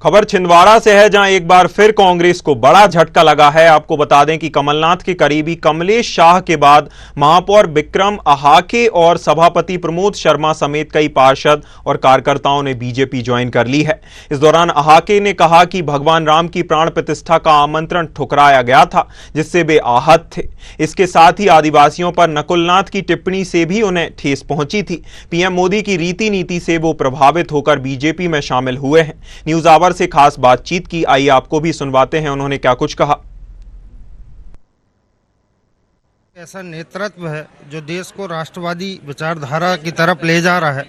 खबर छिंदवाड़ा से है, जहां एक बार फिर कांग्रेस को बड़ा झटका लगा है। आपको बता दें कि कमलनाथ के करीबी कमलेश शाह के बाद महापौर विक्रम अहाके और सभापति प्रमोद शर्मा समेत कई पार्षद और कार्यकर्ताओं ने बीजेपी ज्वाइन कर ली है। इस दौरान अहाके ने कहा कि भगवान राम की प्राण प्रतिष्ठा का आमंत्रण ठुकराया गया था, जिससे वे आहत थे। इसके साथ ही आदिवासियों पर नकुलनाथ की टिप्पणी से भी उन्हें ठेस पहुंची थी। पीएम मोदी की रीति नीति से वो प्रभावित होकर बीजेपी में शामिल हुए हैं। न्यूज आवर से खास बातचीत की, आइए आपको भी सुनवाते हैं उन्होंने क्या कुछ कहा। ऐसा नेतृत्व है जो देश को राष्ट्रवादी विचारधारा की तरफ ले जा रहा है,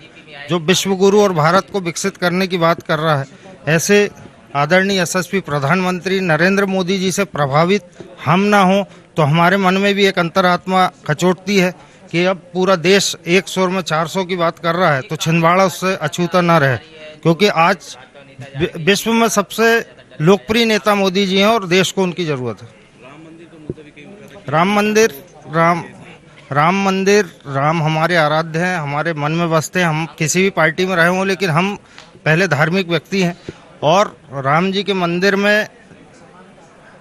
जो विश्व गुरु और भारत को विकसित करने की बात कर रहा है। ऐसे आदरणीय यशस्वी प्रधानमंत्री नरेंद्र मोदी जी से प्रभावित हम ना हो तो हमारे मन में भी एक अंतरात्मा खचोटती है कि अब पूरा देश एक सुर में 400 की बात कर रहा है तो छिंदवाड़ा उससे अछूता ना रहे, क्योंकि आज विश्व में सबसे लोकप्रिय नेता मोदी जी हैं और देश को उनकी जरूरत है। राम हमारे आराध्य हैं, हमारे मन में बसते हैं। हम किसी भी पार्टी में रहे हों, लेकिन हम पहले धार्मिक व्यक्ति हैं और राम जी के मंदिर में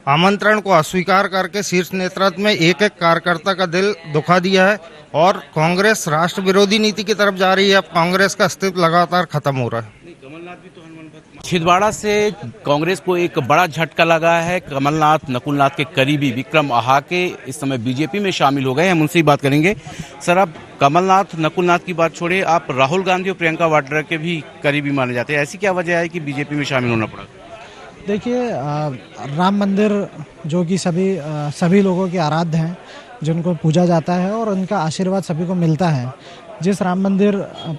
आमंत्रण को अस्वीकार करके शीर्ष नेतृत्व में एक एक कार्यकर्ता का दिल दुखा दिया है और कांग्रेस राष्ट्र विरोधी नीति की तरफ जा रही है। अब कांग्रेस का अस्तित्व लगातार खत्म हो रहा है। छिंदवाड़ा से कांग्रेस को एक बड़ा झटका लगा है। कमलनाथ नकुलनाथ के करीबी विक्रम अहाके इस समय बीजेपी में शामिल हो गए। हम उनसे ही बात करेंगे। सर, आप कमलनाथ नकुलनाथ की बात छोड़े, आप राहुल गांधी और प्रियंका वाड्रा के भी करीबी माने जाते हैं। ऐसी क्या वजह है कि बीजेपी में शामिल होना पड़ा? देखिए, राम मंदिर जो कि सभी लोगों के आराध्य हैं, जिनको पूजा जाता है और उनका आशीर्वाद सभी को मिलता है। जिस राम मंदिर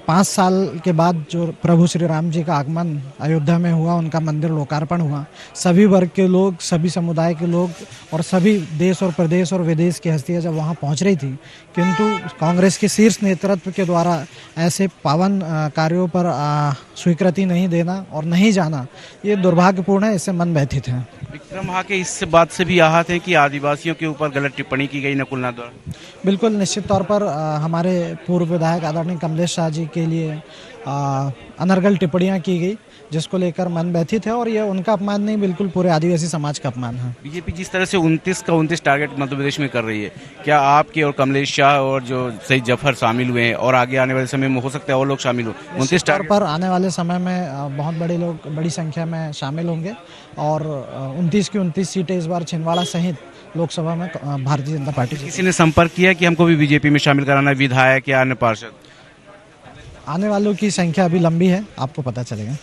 5 साल के बाद जो प्रभु श्री राम जी का आगमन अयोध्या में हुआ, उनका मंदिर लोकार्पण हुआ, सभी वर्ग के लोग, सभी समुदाय के लोग और सभी देश और प्रदेश और विदेश की हस्तियां जब वहां पहुंच रही थी, किंतु कांग्रेस के शीर्ष नेतृत्व के द्वारा ऐसे पावन कार्यों पर स्वीकृति नहीं देना और नहीं जाना, ये दुर्भाग्यपूर्ण है। इससे मन व्यथित है। विक्रम अहाके इस बात से भी आहत है कि आदिवासियों के ऊपर गलत टिप्पणी की गई नकुलनाथ द्वारा। बिल्कुल, निश्चित तौर पर हमारे पूर्व विधायक आदरणीय कमलेश शाह जी के लिए अनर्गल टिप्पणियां की गई, जिसको लेकर मन व्यथित है और यह उनका अपमान नहीं, बिल्कुल पूरे आदिवासी समाज का अपमान है। बीजेपी जिस तरह से 29 का 29 टारगेट मध्य प्रदेश में कर रही है, क्या आपके और कमलेश शाह और जो सईद जफर शामिल हुए हैं और आगे आने वाले समय में हो सकता है और लोग शामिल हो? 29 टारगेट पर आने वाले समय में बहुत बड़े लोग बड़ी संख्या में शामिल होंगे और 29 की 29 सीटें इस बार छिंदवाड़ा सहित लोकसभा में भारतीय जनता पार्टी। किसी ने संपर्क किया कि हमको भी बीजेपी में शामिल कराना है, विधायक या अन्य पार्षद? आने वालों की संख्या अभी लंबी है, आपको पता चलेगा।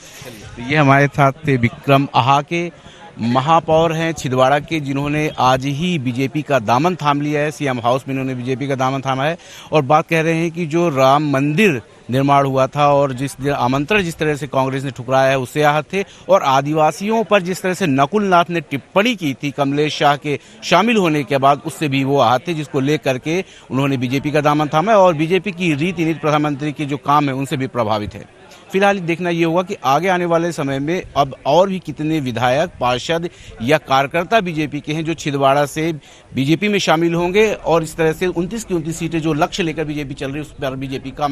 ये हमारे साथ थे विक्रम अहाके, महापौर हैं छिंदवाड़ा के, जिन्होंने आज ही बीजेपी का दामन थाम लिया है। सीएम हाउस में इन्होंने बीजेपी का दामन थामा है और बात कह रहे हैं कि जो राम मंदिर निर्माण हुआ था और जिस आमंत्रण जिस तरह से कांग्रेस ने ठुकराया है, उससे आहत थे। और आदिवासियों पर जिस तरह से नकुलनाथ ने टिप्पणी की थी कमलेश शाह के शामिल होने के बाद, उससे भी वो आहत थे, जिसको लेकर के उन्होंने बीजेपी का दामन थामा है और बीजेपी की रीति नीति, प्रधानमंत्री के जो काम है उनसे भी प्रभावित है। फिलहाल देखना ये होगा कि आगे आने वाले समय में अब और भी कितने विधायक, पार्षद या कार्यकर्ता बीजेपी के हैं जो छिंदवाड़ा से बीजेपी में शामिल होंगे और इस तरह से 29 की 29 सीटें जो लक्ष्य लेकर बीजेपी चल रही है, उस पर बीजेपी का